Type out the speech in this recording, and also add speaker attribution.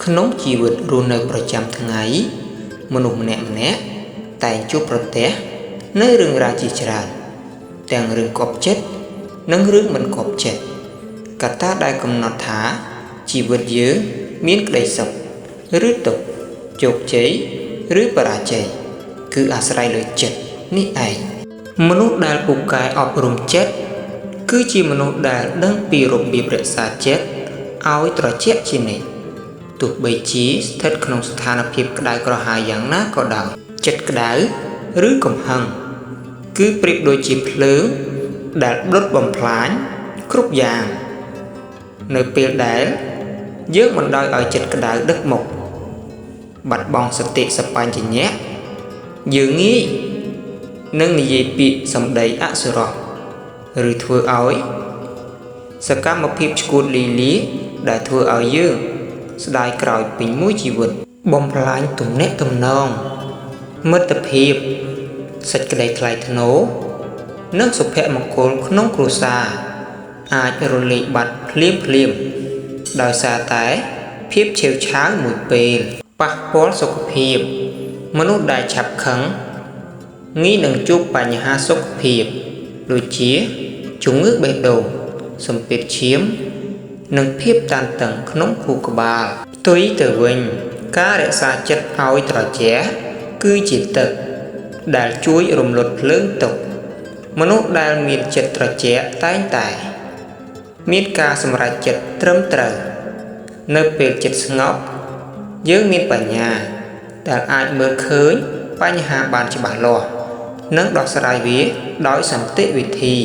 Speaker 1: ក្នុងជីវិតរស់នៅប្រចាំថ្ងៃមនុស្សម្នាក់ៗតែងជួបប្រទះនៅរឿងរ៉ាវជាច្រើនទាំងរឿងគប់ចិត្តនិងរឿងមិនគប់ចិត្តកត្តាដែលកំណត់ថាជីវិតយើងមានក្តីសុខឬទុក្ខជោគជ័យឬបរាជ័យគឺអាស្រ័យលើចិត្តនេះឯងមនុស្សដែលពូកែអប់រំចិត្តគឺជាមនុស្សដែលដឹងពីរបៀបរក្សាចិត្តឲ្យត្រជាក់ជានិច្ចទោះបីជាស្ថិតក្នុងស្ថានភាពក្តៅក្រហាយយ៉ាងណាក៏ដោយចិត្តក្តៅឬកំហឹងគឺប្រៀបដូចជាភ្លើងដែលដុតបំផ្លាញគ្រប់យ៉ាងនៅពេលដែលយើងបណ្ដោយឲ្យចិត្តក្តៅដឹកមុខបាត់បង់សតិសម្បញ្ញៈយើងងាយនឹងនិយាយពាក្យសម្ដីអសុរោះឬធ្វើឲ្យសកម្មភាពឈួតលីលាដែលធ្វើឲ្យយើងស្ដាយក្រោយពេញមួយជីវិតបំផ្លាញទំនាក់ទំនងមិត្តភាពសេចក្តីថ្លៃថ្នូរនិងសុភមង្គលក្នុងគ្រួសារអាចរលាយបាត់ភ្លាមដោយសារតែភាពឆេវឆាវមួយពេលប៉ះពាល់សុខភាពមនុស្សដែលឆាប់ខឹងងាយនឹងជួបបញ្ហាសុខភាពដូចជាជំងឺបេះដូងសម្ពាធឈាមនិងភាពតានតឹងក្នុងខួរក្បាលផ្ទុយទៅវិញការរក្សាចិត្តឲ្យត្រជាក់គឺជាទឹកដែលជួយរំលត់ភ្លើងទុក្ខមនុស្សដែលមានចិត្តត្រជាក់តែងតែមានការសម្រេចចិត្តត្រឹមត្រូវនៅពេលចិត្តស្ងប់យើងមានបញ្ញាដែលអាចមើលឃើញបញ្ហាបានច្បាស់លាស់និងដោះស្រាយវាដោយសន្តិវិធី